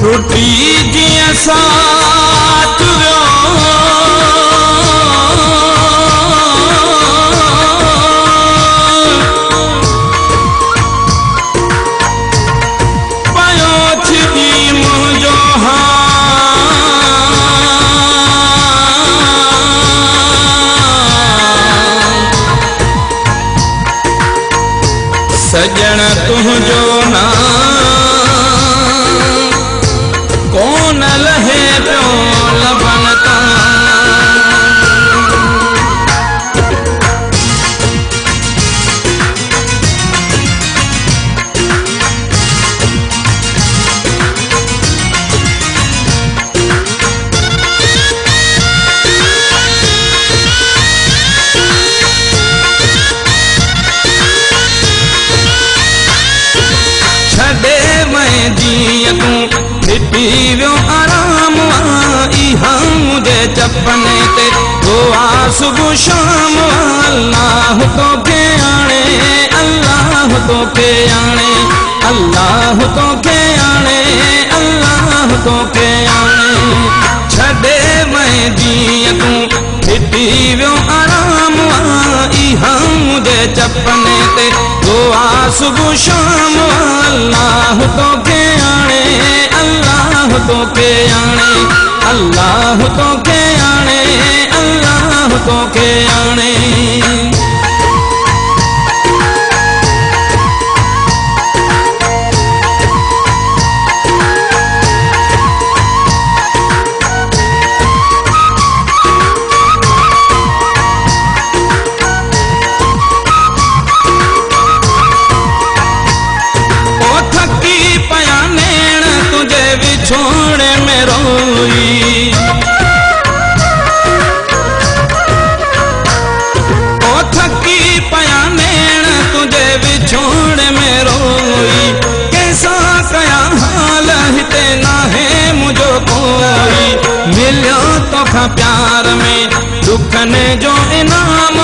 टूटी जीअं साथ वियो पयो छिजी मुंहिंजो सजण तुंहिंजो नाम कोन लहे पियो लबन तां जीअं तूं ॾिठी वियो आराम इहा मुंहिंजे चपने ते दुआ सुबुह शाम अल्लाह तोखे आणे अल्लाह तोखे आणे अल्लाह तोखे आणे अल्लाह तोखे आणे छॾे मैं जीअं तूं ॾिठी वियो आराम इहा मुंहिंजे चपने ते दुआ सुबुह शाम अल्लाह तोखे आणे अल्लाह तोखे आणे अल्लाह तोखे आणे अल्लाह तोखे आणे छोड़े में रोई ओ थकी पया नैण तुझे विछोड़े में रोई कैसा कया हाल हिते नाहे मुझो कोई मिलियो तोखा प्यार में दुखने जो इनाम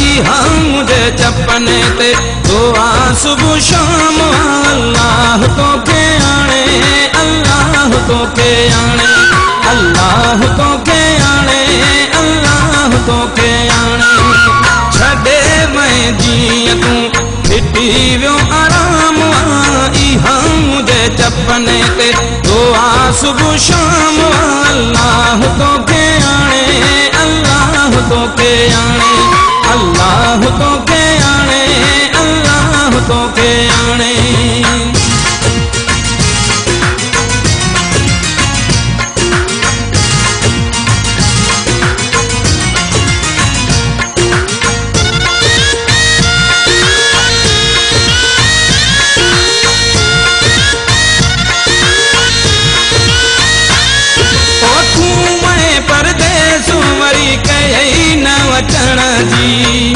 इहा मुझे चपने ते दुआ सुबुह शाम अल्लाह तोखे आणे अल्लाह तोखे आणे अल्लाह तोखे आणे अल्लाह तोखे आणे छॾे मैं जीअं तूं ॾिठी वियो आराम इहा मुंहिंजे चपने ते दुआ सुबुह शाम अल्लाह तोखे आणे अल्लाह तोखे आणे अल्लाह तोखे आणे अल्लाह तोखे आणे वचन जी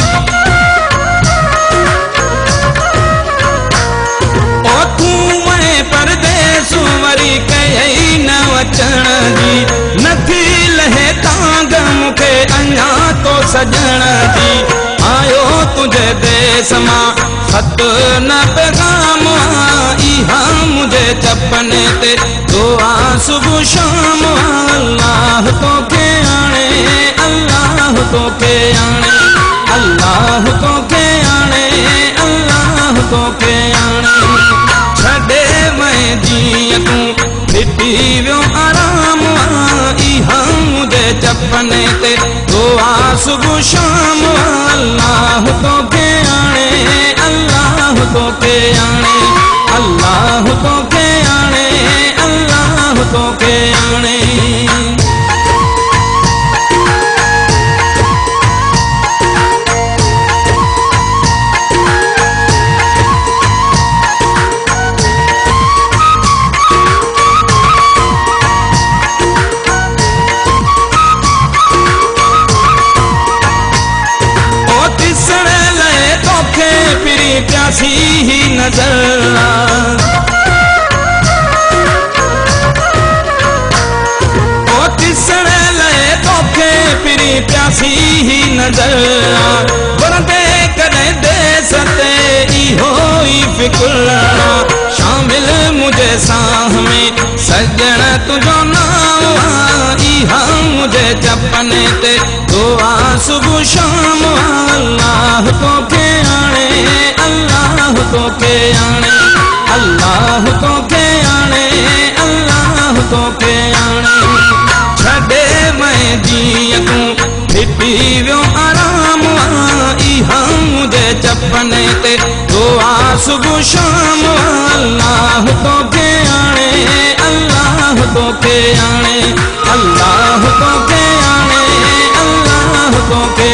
ओ तूं मैं परदेस वरी कई न वचन जी नथी लहे तांग मूंखे अञा तो सजण जी आयो तुझे देस मां खत न पैगाम इहा मुझे चपने ते दुआ सुबुह शाम अल्लाह तोखे आणे अल्लाह तोखे आणे अल्लाह तोखे आणे अल्लाह तोखे आणे छॾे मैं जीअं तूं ॾिठी वियो आराम इहा मुंहिंजे चपने ते दुआ सुबुह शाम अल्लाह तोखे आणे अल्लाह तोखे आणे अल्लाह तोखे आणे अल्लाह तोखे आणे प्यासी ही नजर ओ तिसड़े लए तोखे पिरी प्यासी ही नजर वरदे कदे देस ते इहो ही फिकुर शामिल मुझे साह में सज तुझो नाम इहा मुझे चपने ते दुआ सुबह शाम अल्लाह तो के आने अल्लाह तो के आने अल्लाह तो के आने अल्लाह तो के आने छड़े मैं जिया तू फिटी वियो आराम इहा मुझे चपने ते दुआ सुबह शाम अल्लाह तो के आने अल्लाह तो के आने अल्लाह तो के आने अल्लाह तो के